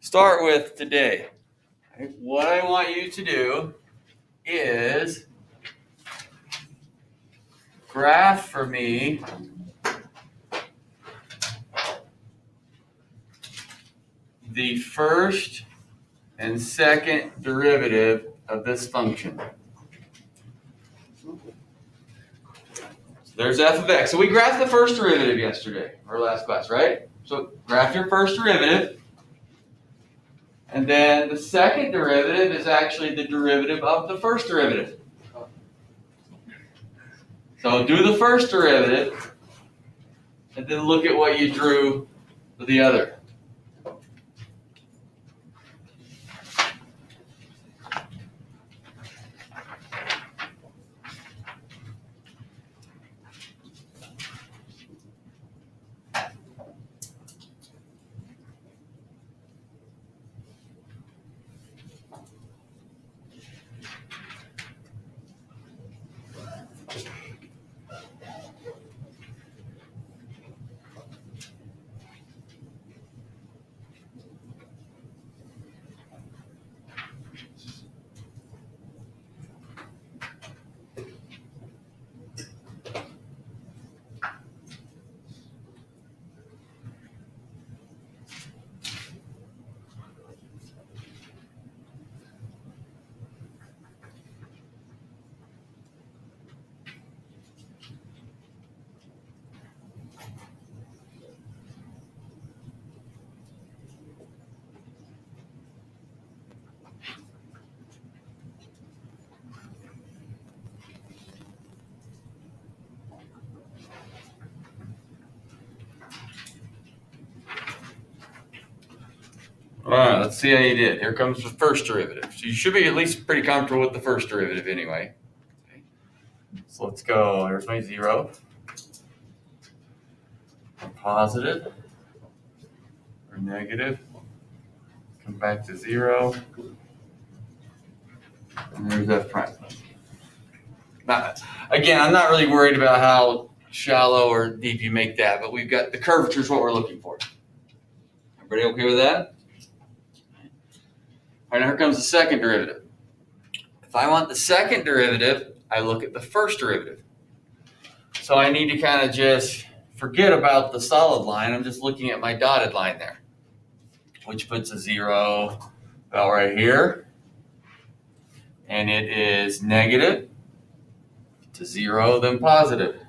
Start with today. What I want you to do is graph for me the first and second derivative of this function. There's f of x. So we graphed the first derivative yesterday, or last class, right? So graph your first derivative. And then the second derivative is actually the derivative of the first derivative. So do the first derivative, and then look at what you drew for the other. All right, let's see how you did. Here comes the first derivative. So you should be at least pretty comfortable with the first derivative anyway. Okay. So let's go. Here's my 0. Or positive. Or negative. Come back to 0. And there's f prime. Now, again, I'm not really worried about how shallow or deep you make that, but we've got the curvature is what we're looking for. Everybody okay with that? All right, now here comes the second derivative. If I want the second derivative, I look at the first derivative. So I need to kind of just forget about the solid line. I'm just looking at my dotted line there, which puts a 0 about right here. And it is negative to 0, then positive.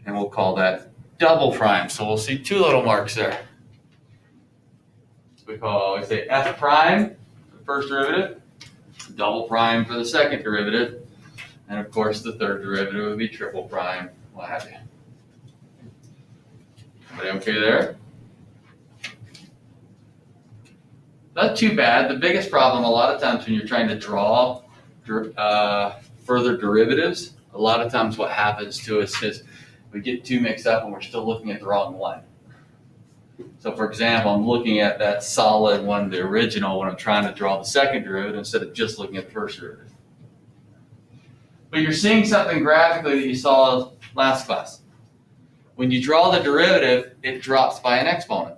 And we'll call that double prime. So we'll see 2 little marks there. We say f prime for the first derivative, double prime for the second derivative, and of course the third derivative would be triple prime, what have you. Everybody okay there? Not too bad. The biggest problem a lot of times when you're trying to draw further derivatives, a lot of times what happens to us is we get too mixed up and we're still looking at the wrong one. So for example, I'm looking at that solid one, the original, when I'm trying to draw the second derivative instead of just looking at the first derivative. But you're seeing something graphically that you saw last class. When you draw the derivative, it drops by an exponent.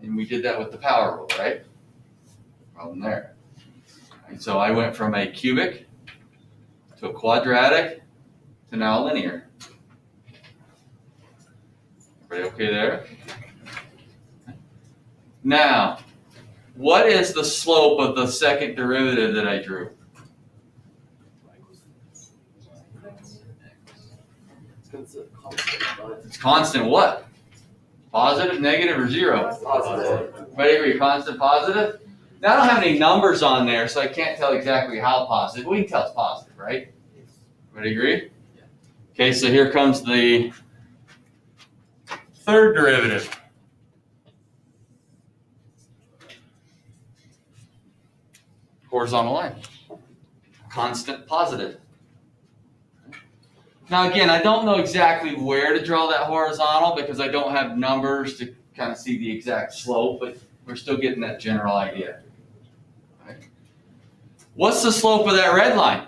And we did that with the power rule, right? Problem there. And so I went from a cubic to a quadratic to now a linear. Everybody okay there? Now, what is the slope of the second derivative that I drew? It's constant what? Positive, negative, or 0? Positive. Everybody agree? Constant positive? Now I don't have any numbers on there, so I can't tell exactly how positive. We can tell it's positive, right? Everybody agree? Okay, so here comes the third derivative. Horizontal line. Constant positive. Now again, I don't know exactly where to draw that horizontal because I don't have numbers to kind of see the exact slope, but we're still getting that general idea. Right. What's the slope of that red line?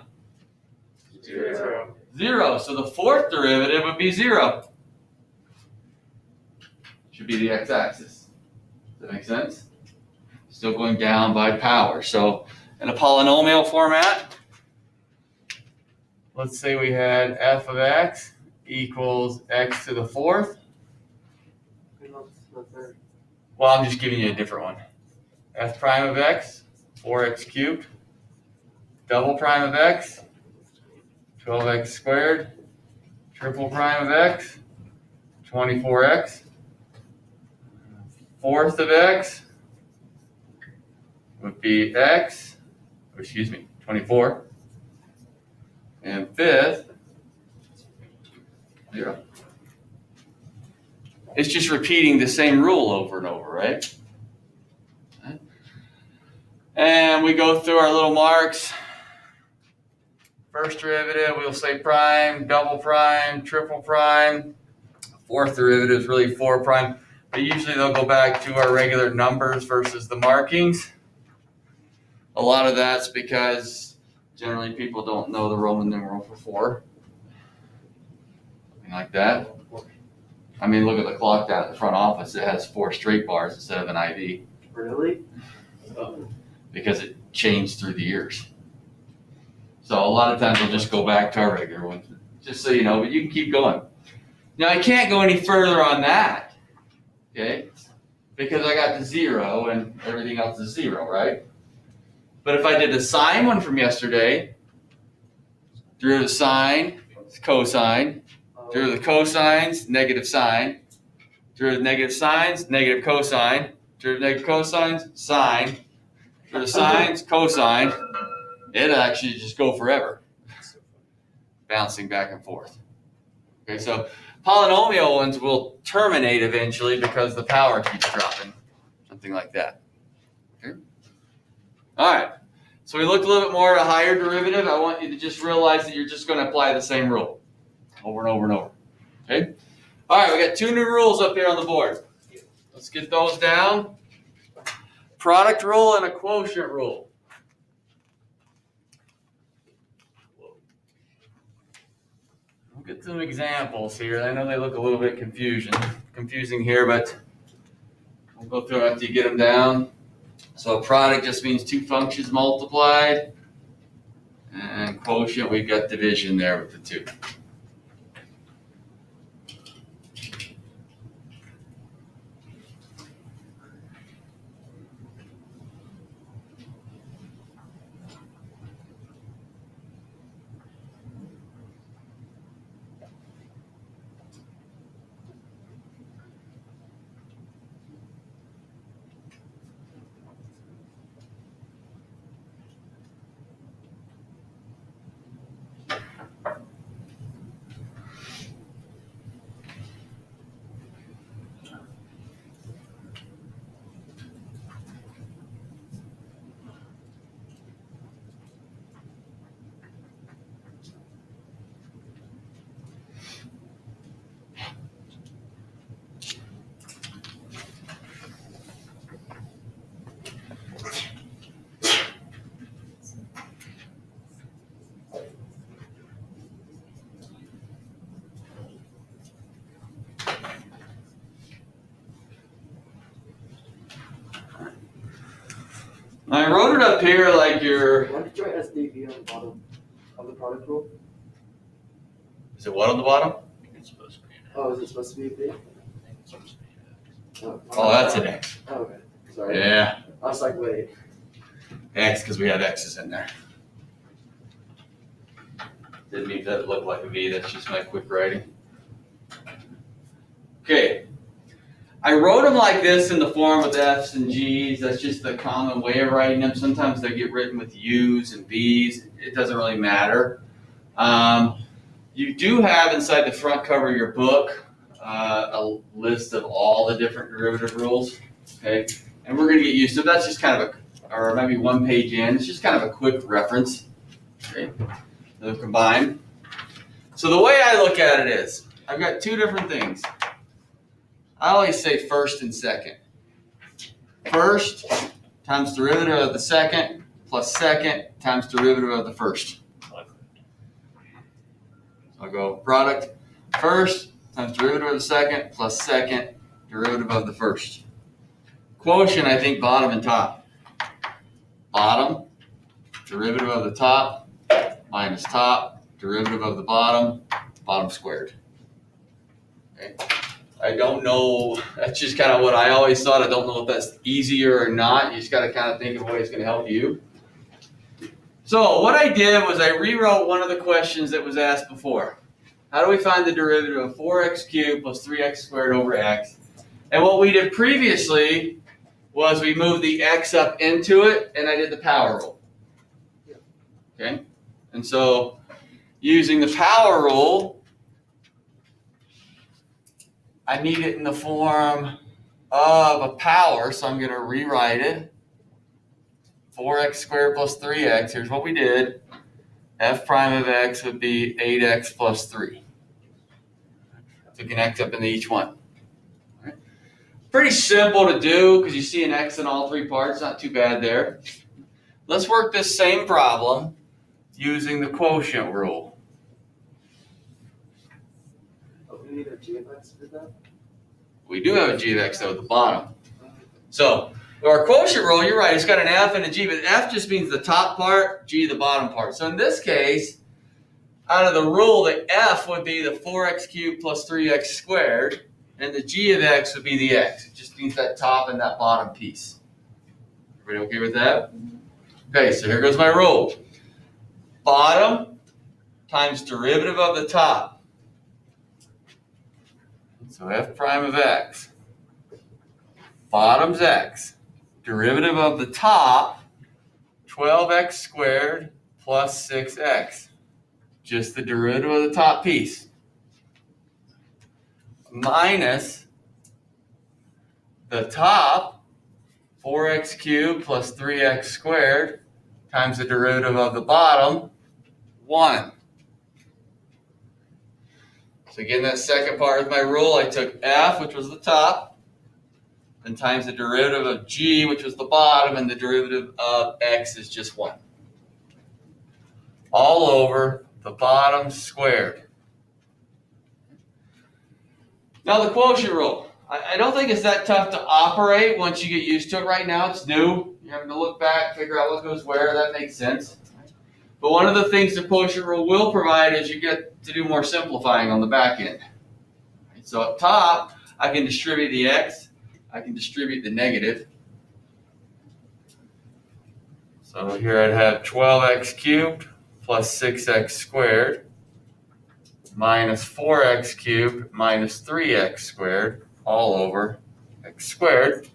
0. 0. So the fourth derivative would be 0. should be the x-axis. Does that make sense? Still going down by power. So in a polynomial format, let's say we had f of x equals x to the fourth. Well, I'm just giving you a different one. F prime of x, 4x cubed. Double prime of x, 12x squared. Triple prime of x, 24x. Fourth of x would be x, 24. And fifth, 0. It's just repeating the same rule over and over, right? And we go through our little marks. First derivative, we'll say prime, double prime, triple prime. Fourth derivative is really 4 prime. But usually they'll go back to our regular numbers versus the markings. A lot of that's because generally people don't know the Roman numeral for 4. Something like that. I mean, look at the clock down at the front office. It has 4 straight bars instead of an IV. Really? Because it changed through the years. So a lot of times we'll just go back to our regular ones, just so you know, but you can keep going. Now I can't go any further on that, okay? Because I got the 0 and everything else is 0, right? But if I did the sine one from yesterday, derivative of sine, cosine, derivative of cosines, negative sine, derivative of negative sines, negative cosine, derivative of negative cosines, sine, derivative of sines, cosine, it'll actually just go forever, bouncing back and forth. Okay, so polynomial ones will terminate eventually because the power keeps dropping, something like that. Okay. All right, so we look a little bit more at a higher derivative. I want you to just realize that you're just going to apply the same rule over and over and over. Okay. All right, we got 2 new rules up here on the board. Let's get those down. Product rule and a quotient rule. We'll get some examples here. I know they look a little bit confusing here, but we'll go through it after you get them down. So a product just means 2 functions multiplied. And quotient, we've got division there with the 2. I wrote it up here like you're. Why did you write SDV on the bottom of the product rule? Is it what on the bottom? It's supposed to be an X. Oh, is it supposed to be a B? I think it's supposed to be an X. Oh, that's an X. Oh, okay. Sorry. Yeah, I was like, wait. X because we have X's in there. Didn't mean that look like a V. That's just my quick writing. Okay. I wrote them like this in the form of F's and G's. That's just the common way of writing them. Sometimes they get written with U's and V's. It doesn't really matter. You do have inside the front cover of your book a list of all the different derivative rules. Okay, and we're going to get used to it. That's just kind of or maybe 1 page in. It's just kind of a quick reference. Okay, they'll combine. So the way I look at it is, I've got 2 different things. I always say first and second. First times derivative of the second plus second times derivative of the first. So I'll go product first times derivative of the second plus second derivative of the first. Quotient, I think bottom and top. Bottom, derivative of the top, minus top, derivative of the bottom, bottom squared. Okay. I don't know, that's just kind of what I always thought. I don't know if that's easier or not. You just got to kind of think of ways it's going to help you. So what I did was I rewrote one of the questions that was asked before. How do we find the derivative of 4x cubed plus 3x squared over x? And what we did previously was we moved the x up into it, and I did the power rule. Okay? And so using the power rule, I need it in the form of a power, so I'm going to rewrite it. 4x squared plus 3x, here's what we did. F prime of x would be 8x plus 3. Took an x up into each one. Right. Pretty simple to do because you see an x in all three parts, not too bad there. Let's work this same problem using the quotient rule. Oh, we need a g of x for that? We do have a g of x though at the bottom. So our quotient rule, you're right, it's got an f and a g, but f just means the top part, g the bottom part. So in this case, out of the rule, the f would be the 4x cubed plus 3x squared, and the g of x would be the x. It just means that top and that bottom piece. Everybody okay with that? Okay, so here goes my rule. Bottom times derivative of the top. So f prime of x. Bottom's x. Derivative of the top, 12x squared plus 6x. Just the derivative of the top piece. Minus the top, 4x cubed plus 3x squared, times the derivative of the bottom, 1. So again, that second part of my rule, I took f, which was the top, and times the derivative of g, which was the bottom, and the derivative of x is just 1. All over the bottom squared. Now the quotient rule. I don't think it's that tough to operate once you get used to it. Right now it's new. You're having to look back, figure out what goes where. That makes sense. But one of the things the quotient rule will provide is you get to do more simplifying on the back end. So up top, I can distribute the x. I can distribute the negative. So here I'd have 12x cubed plus 6x squared minus 4x cubed minus 3x squared all over x squared.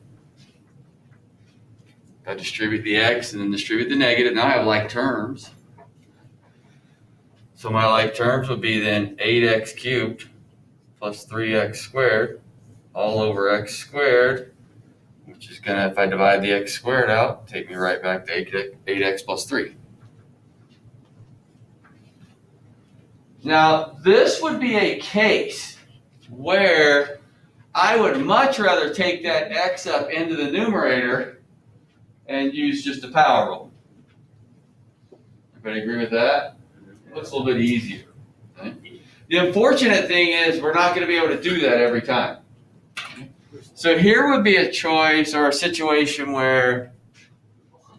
I distribute the x and then distribute the negative. Now I have like terms. So my like terms would be then 8x cubed plus 3x squared all over x squared, which is going to, if I divide the x squared out, take me right back to 8x plus 3. Now, this would be a case where I would much rather take that x up into the numerator and use just a power rule. Everybody agree with that? Looks a little bit easier. Okay? The unfortunate thing is we're not going to be able to do that every time. So here would be a choice or a situation where,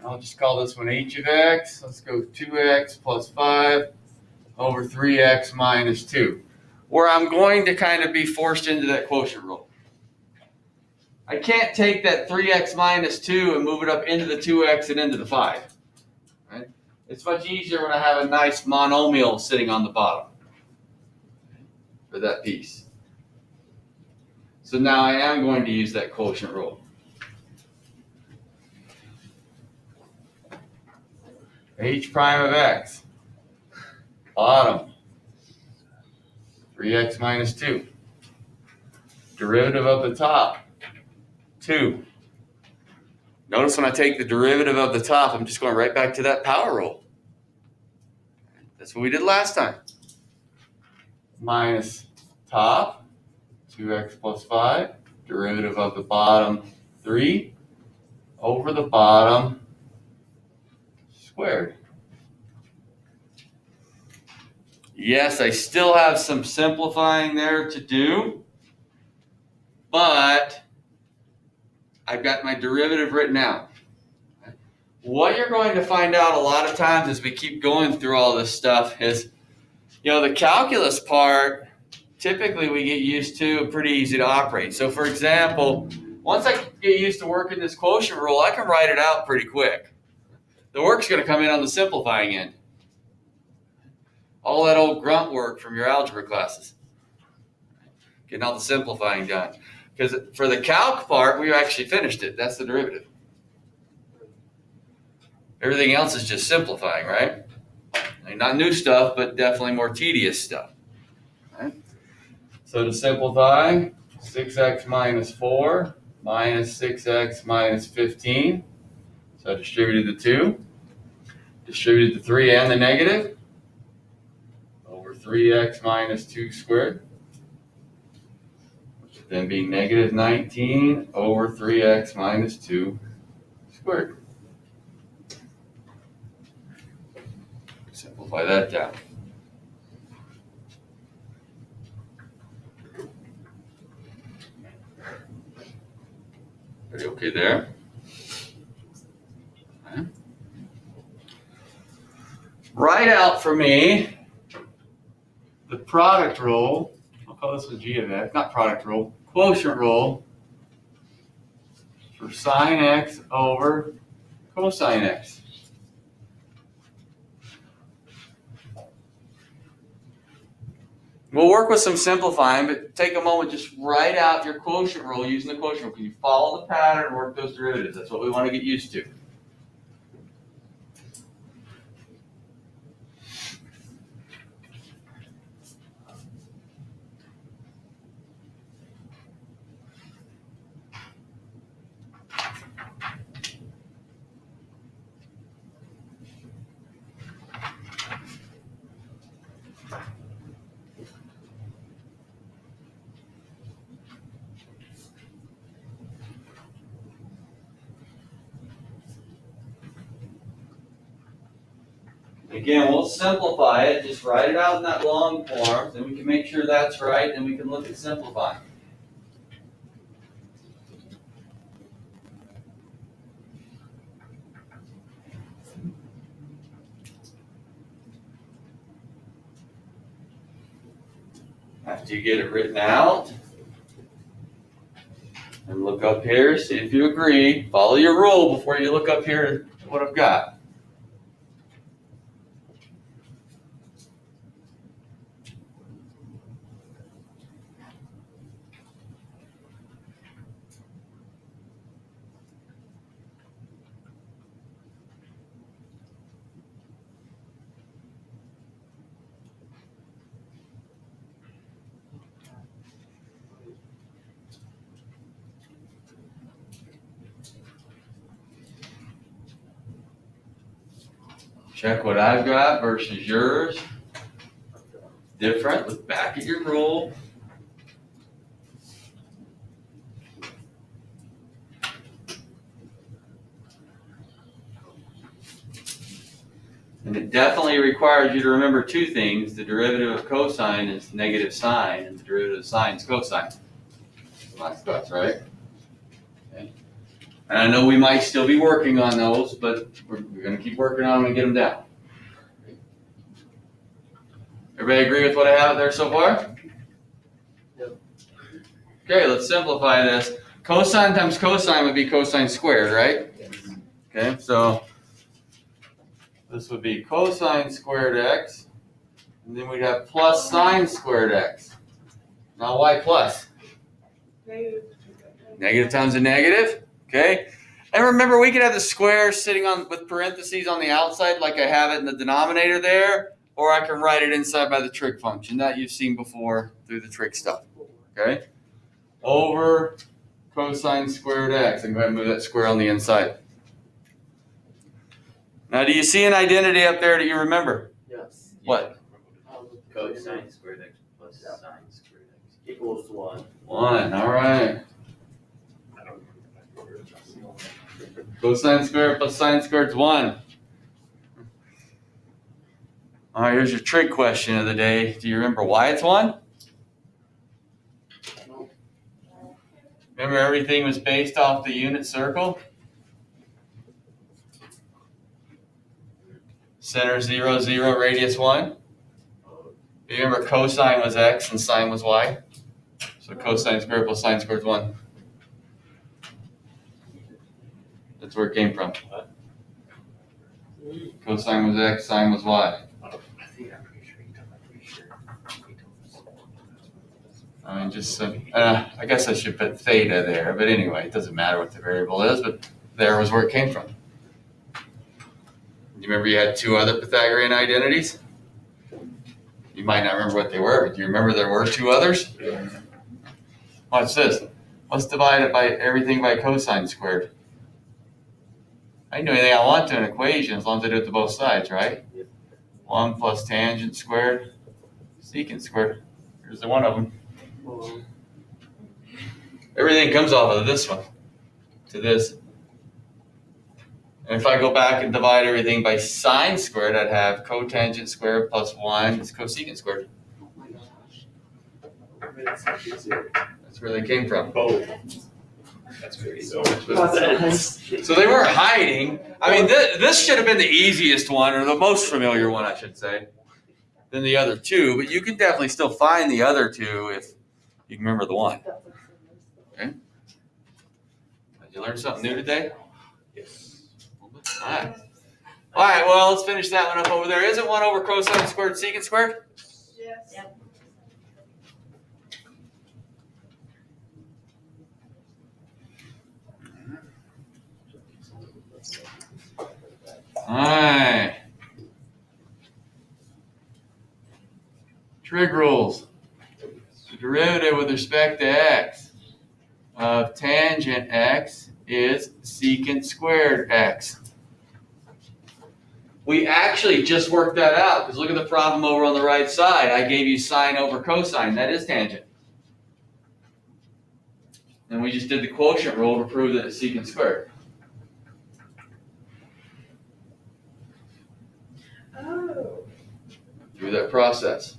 I'll just call this one h of x. Let's go 2x plus 5 over 3x minus 2. Where I'm going to kind of be forced into that quotient rule. I can't take that 3x minus 2 and move it up into the 2x and into the 5. Right? It's much easier when I have a nice monomial sitting on the bottom for that piece. So now I am going to use that quotient rule. H prime of x, bottom, 3x minus 2. Derivative of the top, 2. Notice when I take the derivative of the top, I'm just going right back to that power rule. That's what we did last time. Minus top, 2x plus 5, derivative of the bottom, 3, over the bottom squared. Yes, I still have some simplifying there to do. but I've got my derivative written out. What you're going to find out a lot of times as we keep going through all this stuff is, the calculus part, typically we get used to, pretty easy to operate. So for example, once I get used to working this quotient rule, I can write it out pretty quick. The work's going to come in on the simplifying end. All that old grunt work from your algebra classes. Getting all the simplifying done. Because for the calc part, we actually finished it. That's the derivative. Everything else is just simplifying, right? Not new stuff, but definitely more tedious stuff. Right? So to simplify, 6x minus 4 minus 6x minus 15. So I distributed the 2. Distributed the 3 and the negative. Over 3x minus 2 squared. Which would then be negative 19 over 3x minus 2 squared. Simplify that down. Pretty okay there. Okay. Write out for me the product rule. I'll call this one G of x, not product rule, quotient rule for sine x over cosine x. We'll work with some simplifying, but take a moment, just write out your quotient rule using the quotient rule. Can you follow the pattern and work those derivatives? That's what we want to get used to. Again, we'll simplify it. Just write it out in that long form, then we can make sure that's right, then we can look at simplifying. After you get it written out, and look up here, see if you agree. Follow your rule before you look up here at what I've got. Check what I've got versus yours. Different. Look back at your rule. And it definitely requires you to remember two things. The derivative of cosine is negative sine, and the derivative of sine is cosine. Last thoughts, right? Okay. And I know we might still be working on those, but we're going to keep working on them and get them down. Everybody agree with what I have there so far? Yep. Okay, let's simplify this. Cosine times cosine would be cosine squared, right? Yes. Okay, so this would be cosine squared x, and then we'd have plus sine squared x. Now why plus? Negative times a negative, okay? And remember, we could have the square sitting on with parentheses on the outside like I have it in the denominator there, or I can write it inside by the trig function that you've seen before through the trig stuff, okay? Over cosine squared x, and go ahead and move that square on the inside. Now, do you see an identity up there that you remember? Yes. What? Cosine squared x plus sine squared x. Equals 1. 1, all right. Cosine squared plus sine squared is 1. All right, here's your trig question of the day. Do you remember why it's 1? No. Remember everything was based off the unit circle? Center 0, 0, radius 1. You remember cosine was x and sine was y? So cosine squared plus sine squared is 1. That's where it came from. Cosine was x, sine was y. I mean, just, I guess I should put theta there, but anyway, it doesn't matter what the variable is, but there was where it came from. You remember you had two other Pythagorean identities? You might not remember what they were, but do you remember there were two others? Watch this. Let's divide it by everything by cosine squared. I can do anything I want to in an equation as long as I do it to both sides, right? 1 plus tangent squared, secant squared. Here's the one of them. Everything comes off of this one to this. And if I go back and divide everything by sine squared, I'd have cotangent squared plus 1 is cosecant squared. Oh my gosh. That's where they came from. Both. That's crazy. So So they weren't hiding. I mean, this should have been the easiest one, or the most familiar one, I should say, than the other two. But you can definitely still find the other two if you can remember the one. Okay? Did you learn something new today? yes. All right. All right, well, let's finish that one up over there. Isn't 1 over cosine squared secant squared? Yes. Yep. All right. Trig rules. The derivative with respect to x of tangent x is secant squared x. We actually just worked that out because look at the problem over on the right side. I gave you sine over cosine. That is tangent. And we just did the quotient rule to prove that it's secant squared. Oh. Through that process.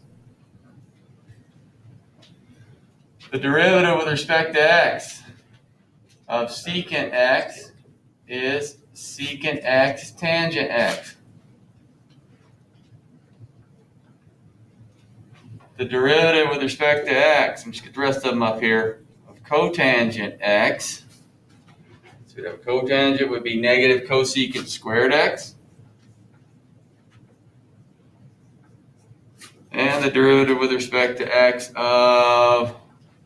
The derivative with respect to x of secant x is secant x tangent x. The derivative with respect to x, I'm just going to get the rest of them up here, of cotangent x. So we'd have cotangent would be negative cosecant squared x. And the derivative with respect to x of,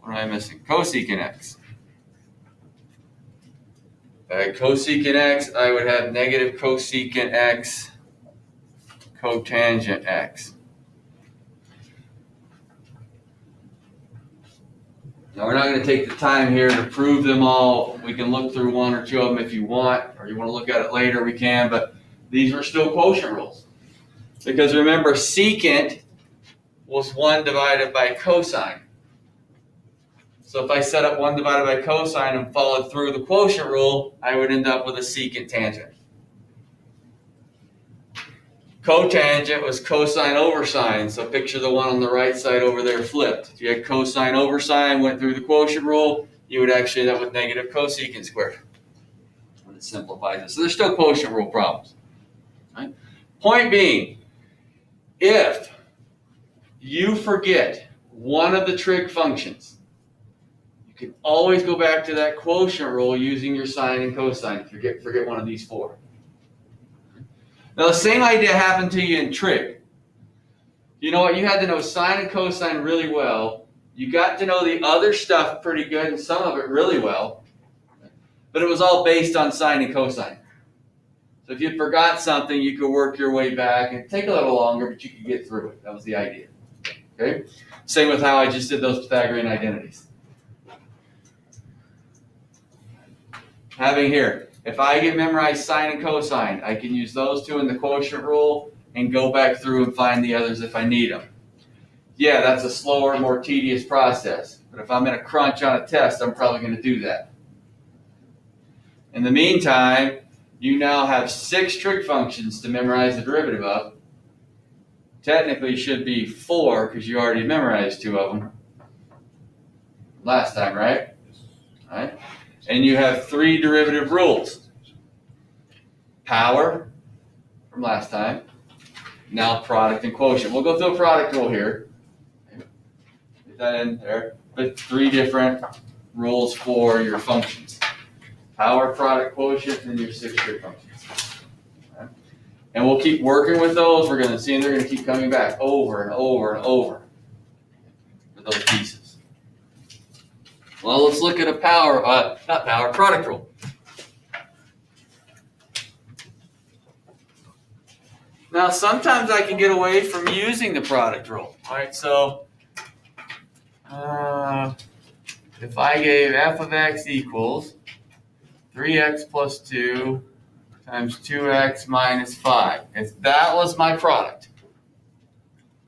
what am I missing? Cosecant x. If I had cosecant x, I would have negative cosecant x cotangent x. Now we're not going to take the time here to prove them all. We can look through one or two of them if you want, or you want to look at it later, we can, but these are still quotient rules. Because remember, secant was 1 divided by cosine. So if I set up 1 divided by cosine and followed through the quotient rule, I would end up with a secant tangent. Cotangent was cosine over sine, so picture the one on the right side over there flipped. If you had cosine over sine, went through the quotient rule, you would actually end up with negative cosecant squared. And it simplifies it. So there's still quotient rule problems. Right? Point being, if you forget one of the trig functions, you can always go back to that quotient rule using your sine and cosine if you forget one of these 4. Now the same idea happened to you in trig. You know what? You had to know sine and cosine really well. You got to know the other stuff pretty good and some of it really well. But it was all based on sine and cosine. So if you forgot something, you could work your way back. It'd take a little longer, but you could get through it. That was the idea. Okay? Same with how I just did those Pythagorean identities. Having here, if I get memorized sine and cosine, I can use those two in the quotient rule and go back through and find the others if I need them. Yeah, that's a slower, more tedious process. But if I'm in a crunch on a test, I'm probably going to do that. In the meantime, you now have 6 trig functions to memorize the derivative of. Technically, it should be 4 because you already memorized 2 of them last time, right? All right? And you have 3 derivative rules. Power from last time. Now product and quotient. We'll go through a product rule here. Get that in there. But 3 different rules for your functions. Power, product, quotient, and your 6 trig functions. All right? And we'll keep working with those. We're going to see, and they're going to keep coming back over and over and over for those pieces. Well, let's look at a product rule. Now, sometimes I can get away from using the product rule. All right, so if I gave f of x equals 3x plus 2 times 2x minus 5, if that was my product,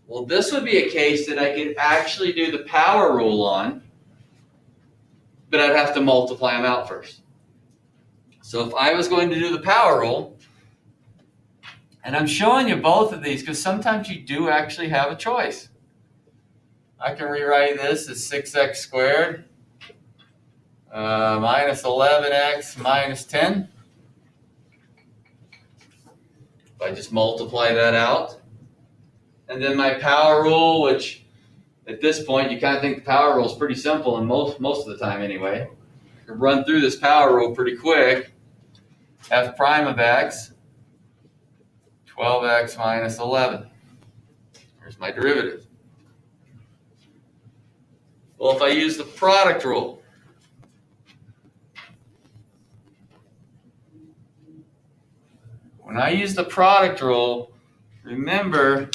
well, this would be a case that I could actually do the power rule on, but I'd have to multiply them out first. So if I was going to do the power rule, and I'm showing you both of these because sometimes you do actually have a choice. I can rewrite this as 6x squared minus 11x minus 10. If I just multiply that out. And then my power rule, which at this point you kind of think the power rule is pretty simple, and most of the time anyway. I can run through this power rule pretty quick. F prime of x, 12x minus 11. Here's my derivative. Well, if I use the product rule, when I use the product rule, remember,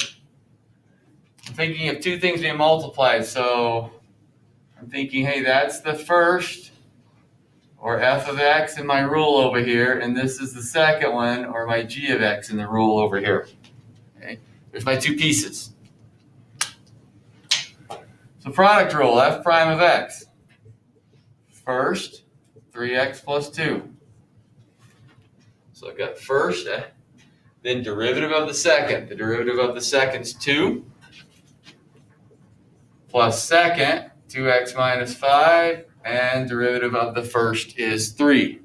I'm thinking of 2 things being multiplied. So I'm thinking, hey, that's the first, or f of x in my rule over here, and this is the second one, or my g of x in the rule over here. Okay, there's my 2 pieces. So product rule, f prime of x. First, 3x plus 2. So I've got first, then derivative of the second. The derivative of the second is 2, plus second, 2x minus 5, and derivative of the first is 3.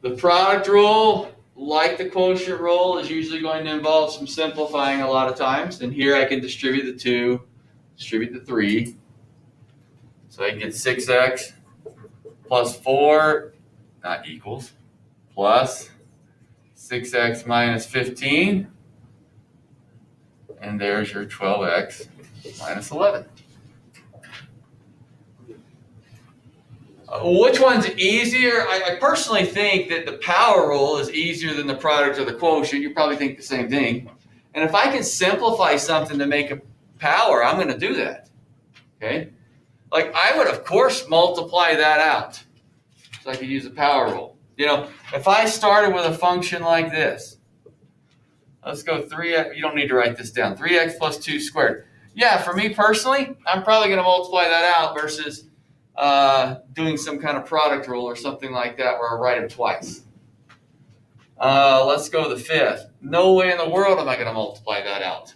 The product rule, like the quotient rule, is usually going to involve some simplifying a lot of times. And here I can distribute the 2, distribute the 3. So I can get 6x plus 4, not equals, plus 6x minus 15. And there's your 12x minus 11. Which one's easier? I personally think that the power rule is easier than the product or the quotient. You probably think the same thing. And if I can simplify something to make a power, I'm going to do that. Okay? Like I would, of course, multiply that out. So I could use the power rule. You know, if I started with a function like this, let's go 3x, you don't need to write this down, 3x plus 2 squared. Yeah, for me personally, I'm probably going to multiply that out versus doing some kind of product rule or something like that where I write them twice. Let's go to the 5th. No way in the world am I going to multiply that out.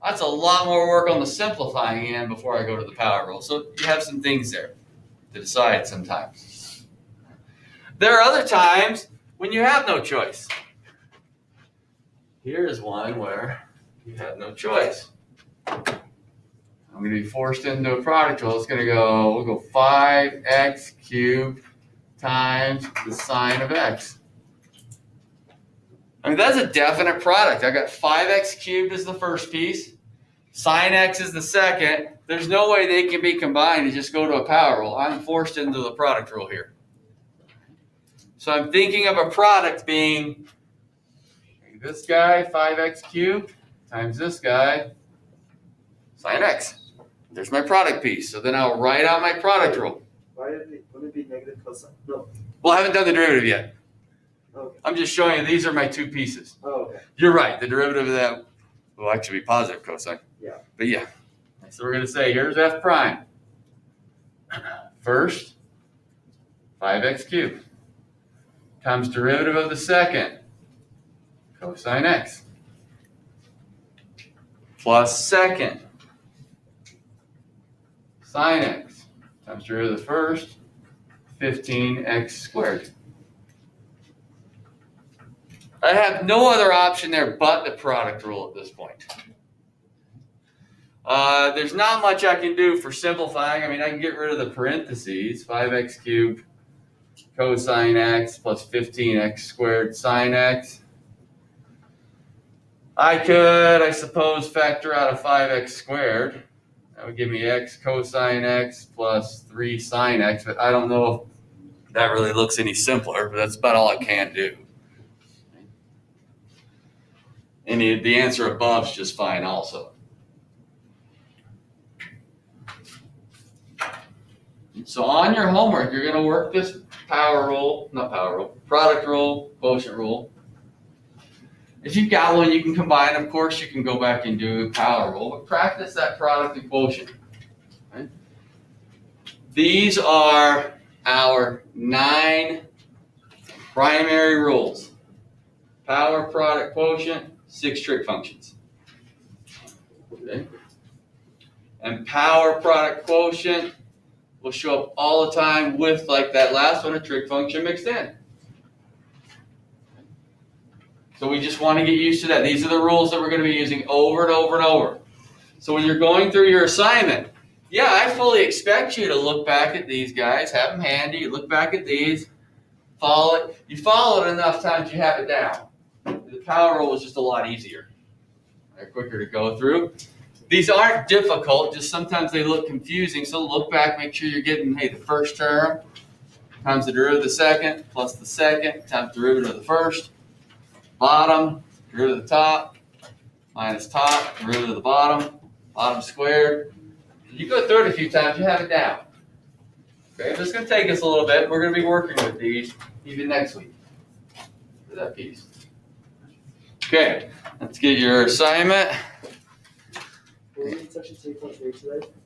That's a lot more work on the simplifying end before I go to the power rule. So you have some things there to decide sometimes. There are other times when you have no choice. Here's one where you have no choice. I'm going to be forced into a product rule. It's going to go, we'll go 5x cubed times the sine of x. I mean, that's a definite product. I got 5x cubed as the first piece. Sine x is the second. There's no way they can be combined and just go to a power rule. I'm forced into the product rule here. So I'm thinking of a product being this guy, 5x cubed, times this guy, sine x. There's my product piece. So then I'll write out my product rule. Why would it be negative cosine? No. Well, I haven't done the derivative yet. Okay. I'm just showing you these are my 2 pieces. Oh, okay. You're right. The derivative of that will actually be positive cosine. Yeah. But yeah. So we're going to say here's f prime. First, 5x cubed times derivative of the second, cosine x, plus second, sine x times the root of the first, 15x squared. I have no other option there but the product rule at this point. There's not much I can do for simplifying. I mean, I can get rid of the parentheses, 5x cubed cosine x plus 15x squared sine x. I could, I suppose, factor out a 5x squared. That would give me x cosine x plus 3 sine x, but I don't know if that really looks any simpler, but that's about all I can do. And the answer above is just fine also. So on your homework, you're going to work this product rule, quotient rule. If you've got one you can combine, of course you can go back and do power rule, but practice that product and quotient. Right? These are our 9 primary rules. Power, product, quotient, 6 trig functions. Okay? And power, product, quotient will show up all the time with, like that last one, a trig function mixed in. So we just want to get used to that. These are the rules that we're going to be using over and over and over. So when you're going through your assignment, yeah, I fully expect you to look back at these guys, have them handy, look back at these, follow it. You follow it enough times, you have it down. The power rule is just a lot easier. They're quicker to go through. These aren't difficult, just sometimes they look confusing. So look back, make sure you're getting, hey, the first term times the derivative of the second plus the second times the derivative of the first. Bottom, derivative of the top, minus top, derivative of the bottom squared. You go through it a few times, you have it down. Okay, this is going to take us a little bit. We're going to be working with these even next week for that piece. Okay, let's get your assignment. Were we in section 3.3 today?